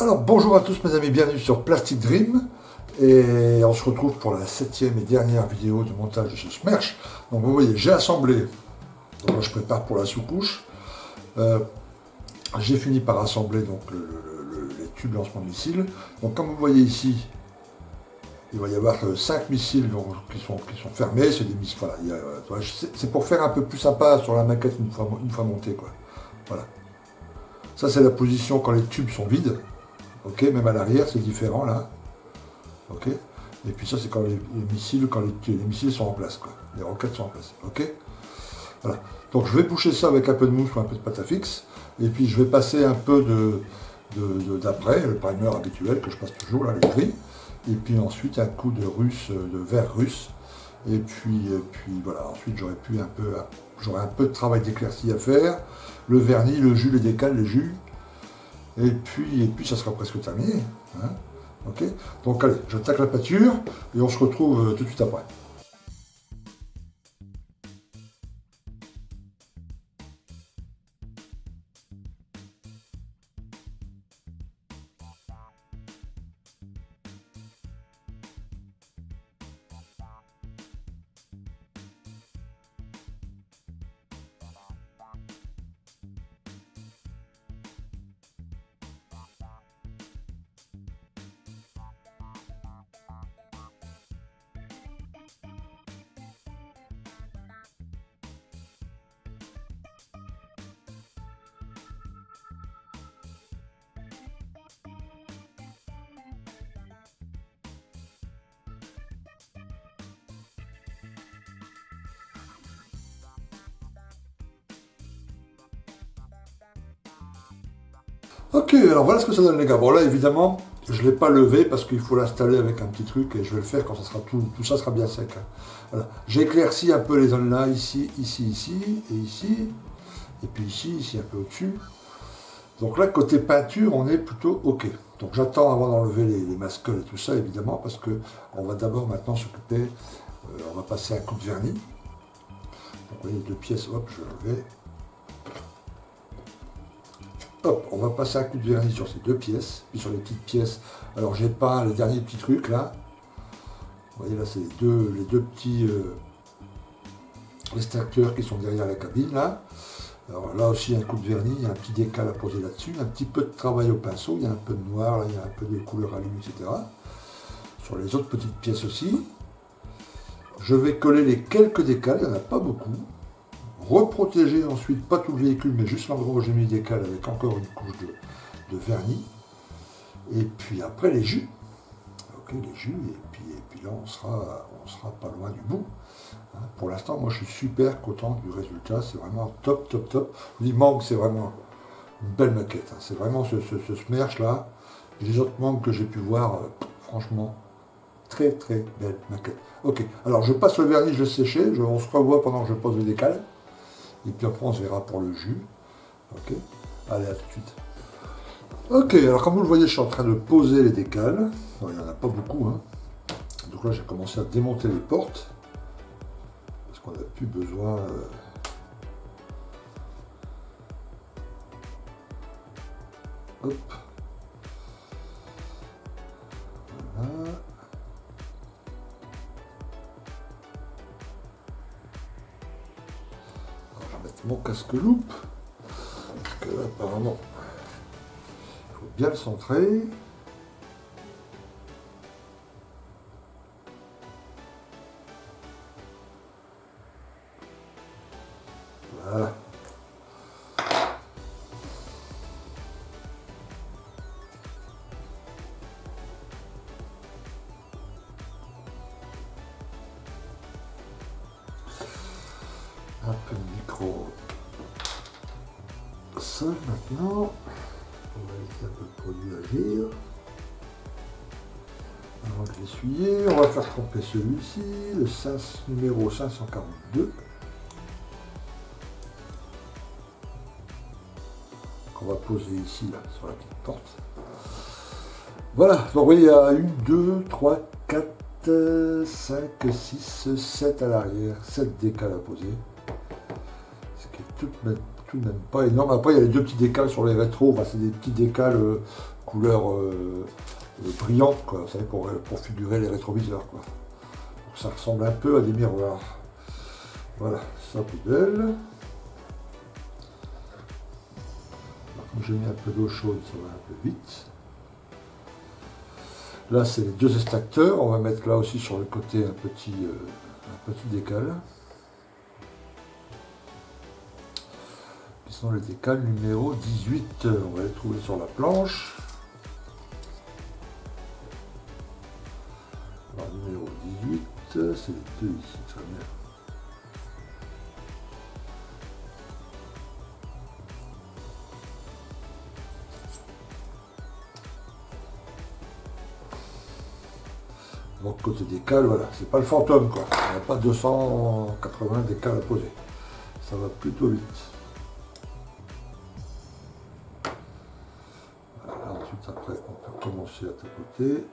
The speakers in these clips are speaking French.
Alors bonjour à tous mes amis, bienvenue sur Plastic Dream et on se retrouve pour la 7e et dernière vidéo de montage de ce Smersh. Donc vous voyez, j'ai assemblé, donc là, je prépare pour la sous-couche. J'ai fini par assembler donc les tubes lancement de missiles. Donc comme vous voyez ici, il va y avoir 5 missiles qui sont fermés, c'est des missiles, voilà, c'est pour faire un peu plus sympa sur la maquette une fois monté quoi. Voilà. Ça c'est la position quand les tubes sont vides. Ok, même à l'arrière, c'est différent là. Ok. Et puis ça, c'est quand les missiles, les missiles sont en place, quoi. Les roquettes sont en place. Ok. Voilà. Donc je vais boucher ça avec un peu de mousse ou un peu de pâte à fixe. Et puis je vais passer un peu d'après, le primer habituel que je passe toujours, là, le gris. Et puis ensuite un coup de verre russe. Et puis voilà. Ensuite j'aurai un peu de travail d'éclaircie à faire. Le vernis, le jus, les décals, les jus. Et puis ça sera presque terminé. Hein, ok. Donc allez, j'attaque la pâture et on se retrouve tout de suite après. Ok, alors voilà ce que ça donne les gars. Bon là évidemment, je ne l'ai pas levé parce qu'il faut l'installer avec un petit truc et je vais le faire quand ça sera tout ça sera bien sec. Hein. Voilà. J'ai éclairci un peu les zones là, ici, et ici. Et puis ici, un peu au-dessus. Donc là, côté peinture, on est plutôt ok. Donc j'attends avant d'enlever les mascoles et tout ça, évidemment, parce que on va d'abord maintenant s'occuper, on va passer un coup de vernis. Donc vous voyez les deux pièces, hop, je vais enlever. Hop, on va passer un coup de vernis sur ces deux pièces, puis sur les petites pièces. Alors j'ai peint le dernier petit truc là. Vous voyez là, c'est les deux petits extracteurs qui sont derrière la cabine là. Alors là aussi un coup de vernis, il y a un petit décal à poser là-dessus, un petit peu de travail au pinceau, il y a un peu de noir, là, il y a un peu de couleur à lui, etc. Sur les autres petites pièces aussi. Je vais coller les quelques décals, il n'y en a pas beaucoup. Reprotéger ensuite, pas tout le véhicule, mais juste l'endroit où j'ai mis le décal avec encore une couche de vernis. Et puis après les jus. Ok, les jus, et puis là on sera pas loin du bout. Pour l'instant, moi je suis super content du résultat, c'est vraiment top, top, top. Il manque, c'est vraiment une belle maquette. Hein. C'est vraiment ce Smersh là. Les autres manques que j'ai pu voir, franchement, très très belle maquette. Ok, alors je passe le vernis, je le sécher, on se revoit pendant que je pose le décal. Et puis après on se verra pour le jus. Ok, allez à tout de suite. Ok, alors comme vous le voyez, je suis en train de poser les décals. Il n'y en a pas beaucoup. Hein. Donc là j'ai commencé à démonter les portes. Qu'on n'a plus besoin hop voilà. Alors, je vais mettre mon casque loupe parce que là apparemment il faut bien le centrer. Voilà. Un peu de micro sol maintenant. On va laisser un peu de produit agir. Avant de l'essuyer, on va faire tremper celui-ci, le numéro 542. On va poser ici, là, sur la petite porte. Voilà, donc vous voyez, il y a 1, 2, 3, 4, 5, 6, 7 à l'arrière, 7 décals à poser. Ce qui est tout de même pas énorme. Après, il y a les deux petits décals sur les rétros. Enfin, c'est des petits décals couleur brillante, quoi. Vous savez, pour figurer les rétroviseurs, quoi. Donc, ça ressemble un peu à des miroirs. Voilà, ça poubelle. Comme j'ai mis un peu d'eau chaude, ça va un peu vite. Là, c'est les deux extracteurs. On va mettre là aussi sur le côté un petit décal. Qui sont les décals numéro 18. On va les trouver sur la planche. Alors, numéro 18, c'est les deux ici, très bien. Donc côté décal, voilà, c'est pas le fantôme quoi. Il n'y a pas 280 décals à poser. Ça va plutôt vite. Voilà, ensuite après on peut commencer à tapoter.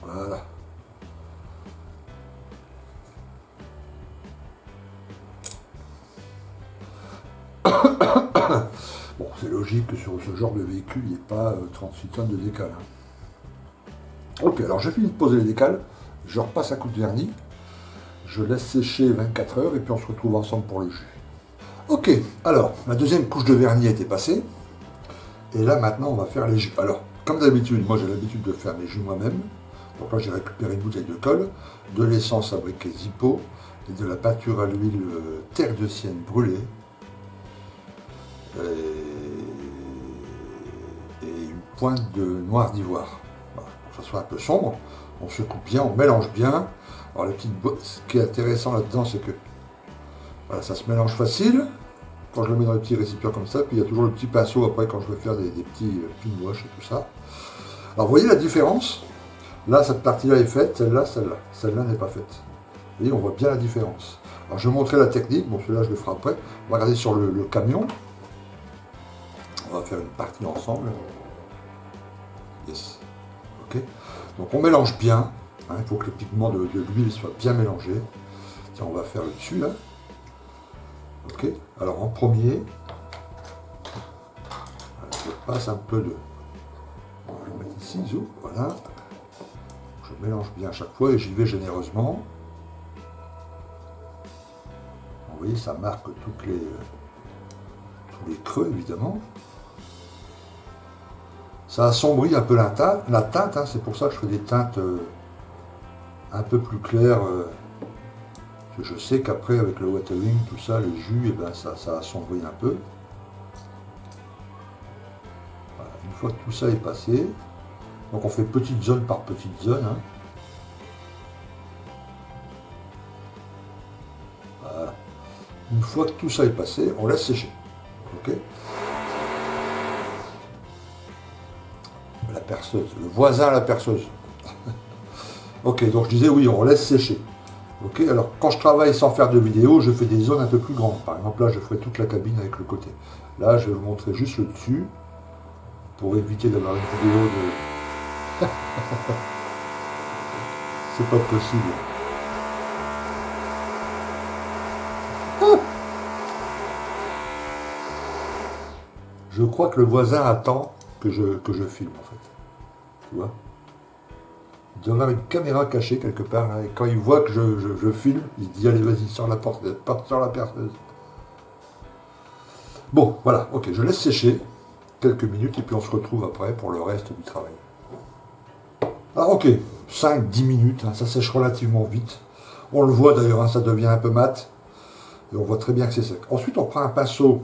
Voilà. Bon, c'est logique que sur ce genre de véhicule, il n'y ait pas 36 tonnes de décal. Hein. Ok, alors j'ai fini de poser les décals, je repasse un coup de vernis, je laisse sécher 24 heures et puis on se retrouve ensemble pour le jus. Ok, alors la deuxième couche de vernis a été passée, et là maintenant on va faire les jus. Alors, comme d'habitude, moi j'ai l'habitude de faire mes jus moi-même, donc là j'ai récupéré une bouteille de colle, de l'essence à briquet Zippo et de la peinture à l'huile terre de sienne brûlée. Et une pointe de noir d'ivoire. Voilà, pour que ça soit un peu sombre. On secoue bien, on mélange bien. Alors ce qui est intéressant là-dedans, c'est que voilà, ça se mélange facile quand je le mets dans les petits récipients comme ça. Puis il y a toujours le petit pinceau après quand je veux faire des petits pin wash et tout ça. Alors vous voyez la différence? Là, cette partie-là est faite, celle-là, celle-là. Celle-là n'est pas faite. Vous voyez, on voit bien la différence. Alors je vais vous montrer la technique. Bon, celui-là, je le ferai après. On va regarder sur le camion. On va faire une partie ensemble. Yes. Ok. Donc on mélange bien. Hein, il faut que le pigment de l'huile soit bien mélangé. Tiens, on va faire le dessus là. Ok. Alors en premier, je passe un peu de. On va le mettre ici, zou. Voilà. Je mélange bien à chaque fois et j'y vais généreusement. Vous voyez, ça marque tous les creux évidemment. Ça assombrit un peu la teinte, hein, c'est pour ça que je fais des teintes un peu plus claires. Parce que je sais qu'après, avec le watering, tout ça, le jus, et ben, ça assombrit un peu. Voilà, une fois que tout ça est passé, donc on fait petite zone par petite zone. Hein. Voilà. Une fois que tout ça est passé, on laisse sécher. Okay. La perceuse, le voisin à la perceuse. Ok, donc je disais oui, on laisse sécher. Ok, alors quand je travaille sans faire de vidéo, je fais des zones un peu plus grandes. Par exemple là, je ferai toute la cabine avec le côté. Là, je vais vous montrer juste le dessus pour éviter d'avoir une vidéo de. C'est pas possible. Je crois que le voisin attend que je filme en fait. Tu vois? Il doit avoir une caméra cachée quelque part, hein, et quand il voit que je filme, il se dit allez vas-y, sors la porte, sors la perceuse. Bon, voilà, ok, je laisse sécher quelques minutes et puis on se retrouve après pour le reste du travail. Alors ok, 5-10 minutes, hein, ça sèche relativement vite. On le voit d'ailleurs, hein, ça devient un peu mat. Et on voit très bien que c'est sec. Ensuite on prend un pinceau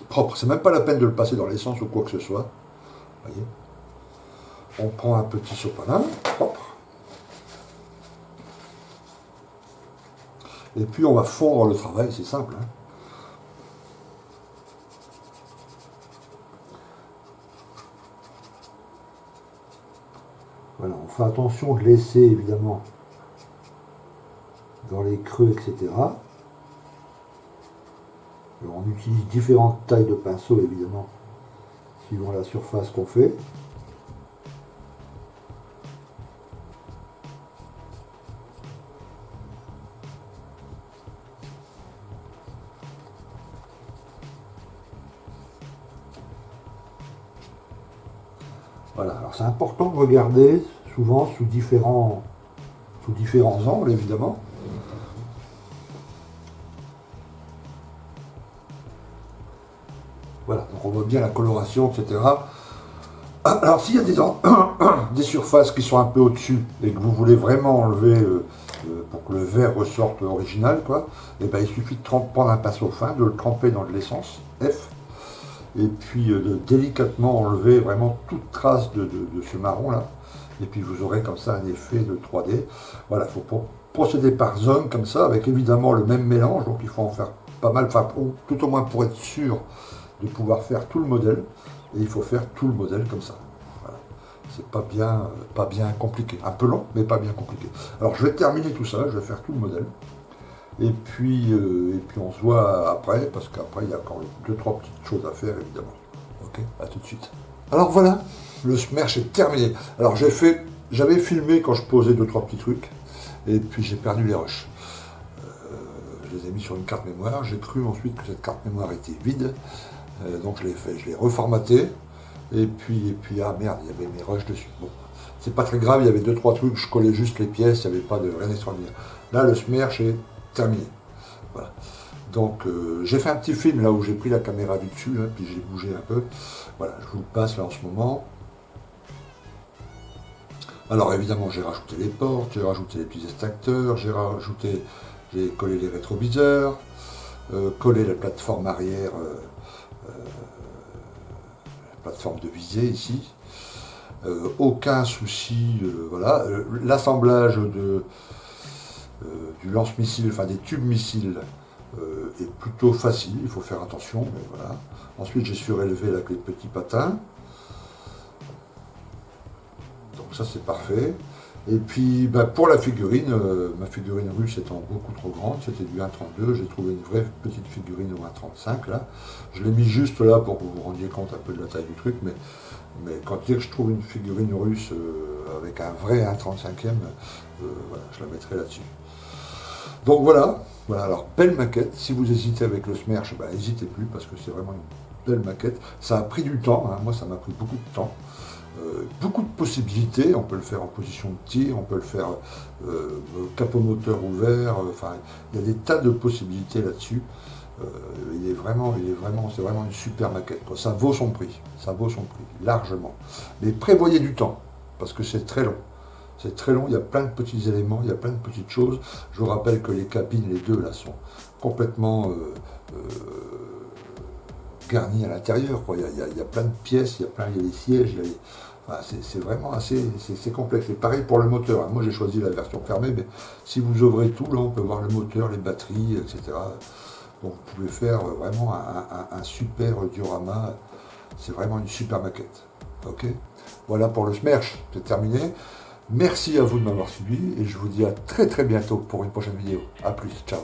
propre, c'est même pas la peine de le passer dans l'essence ou quoi que ce soit. Voyez. On prend un petit sopalin propre. Et puis on va fondre le travail, c'est simple. Hein. Voilà, on fait attention de laisser évidemment dans les creux, etc. Alors, on utilise différentes tailles de pinceaux évidemment suivant la surface qu'on fait. Voilà, alors c'est important de regarder souvent sous différents angles évidemment. Voilà, donc on voit bien la coloration, etc. Alors s'il y a des surfaces qui sont un peu au-dessus et que vous voulez vraiment enlever pour que le verre ressorte original, quoi, et ben il suffit de prendre un pinceau fin, de le tremper dans de l'essence F, et puis de délicatement enlever vraiment toute trace de ce marron là, et puis vous aurez comme ça un effet de 3D. Voilà, il faut procéder par zone comme ça, avec évidemment le même mélange, donc il faut en faire pas mal, enfin tout au moins pour être sûr de pouvoir faire tout le modèle, et il faut faire tout le modèle comme ça. Voilà. C'est pas bien compliqué, un peu long, mais pas bien compliqué. Alors je vais terminer tout ça, je vais faire tout le modèle, et puis on se voit après, parce qu'après il y a encore 2-3 petites choses à faire évidemment. Ok, à tout de suite. Alors voilà, le smerch est terminé. Alors j'avais filmé quand je posais 2-3 petits trucs, et puis j'ai perdu les rushs. Je les ai mis sur une carte mémoire, j'ai cru ensuite que cette carte mémoire était vide, donc je l'ai reformaté, et puis ah merde, il y avait mes rushs dessus. Bon, c'est pas très grave, il y avait 2-3 trucs, je collais juste les pièces, il n'y avait pas de rien d'extraordinaire. Là, le smerch est terminé. Voilà. Donc j'ai fait un petit film là où j'ai pris la caméra du dessus, là, puis j'ai bougé un peu. Voilà, je vous le passe là en ce moment. Alors évidemment, j'ai rajouté les portes, j'ai rajouté les petits extracteurs, j'ai collé les rétroviseurs, collé la plateforme arrière, la plateforme de visée ici. Aucun souci, voilà. L'assemblage du lance-missile, enfin des tubes missiles, est plutôt facile, il faut faire attention, mais voilà. Ensuite, j'ai surélevé avec les petits patins. Donc ça, c'est parfait. Et puis, ben, pour la figurine, ma figurine russe étant beaucoup trop grande, c'était du 1,32, j'ai trouvé une vraie petite figurine au 1,35 là. Je l'ai mis juste là pour que vous vous rendiez compte un peu de la taille du truc, mais quand je trouve une figurine russe avec un vrai 1,35e, voilà, je la mettrai là-dessus. Donc voilà, alors belle maquette. Si vous hésitez avec le smerch, ben, n'hésitez plus parce que c'est vraiment une belle maquette. Ça a pris du temps, hein. Moi ça m'a pris beaucoup de temps. Beaucoup de possibilités, on peut le faire en position de tir, on peut le faire capot moteur ouvert, enfin il y a des tas de possibilités là-dessus. C'est vraiment une super maquette, quoi. Ça vaut son prix, largement. Mais prévoyez du temps, parce que c'est très long. C'est très long, il y a plein de petits éléments, il y a plein de petites choses. Je vous rappelle que les cabines, les deux là, sont complètement garnies à l'intérieur. Il y a plein de pièces, il y a les sièges, enfin, c'est vraiment c'est complexe. C'est pareil pour le moteur, hein. Moi j'ai choisi la version fermée, mais si vous ouvrez tout, là on peut voir le moteur, les batteries, etc. Donc vous pouvez faire vraiment un super diorama. C'est vraiment une super maquette. Ok, voilà pour le smerch, c'est terminé. Merci à vous de m'avoir suivi et je vous dis à très bientôt pour une prochaine vidéo. A plus, ciao.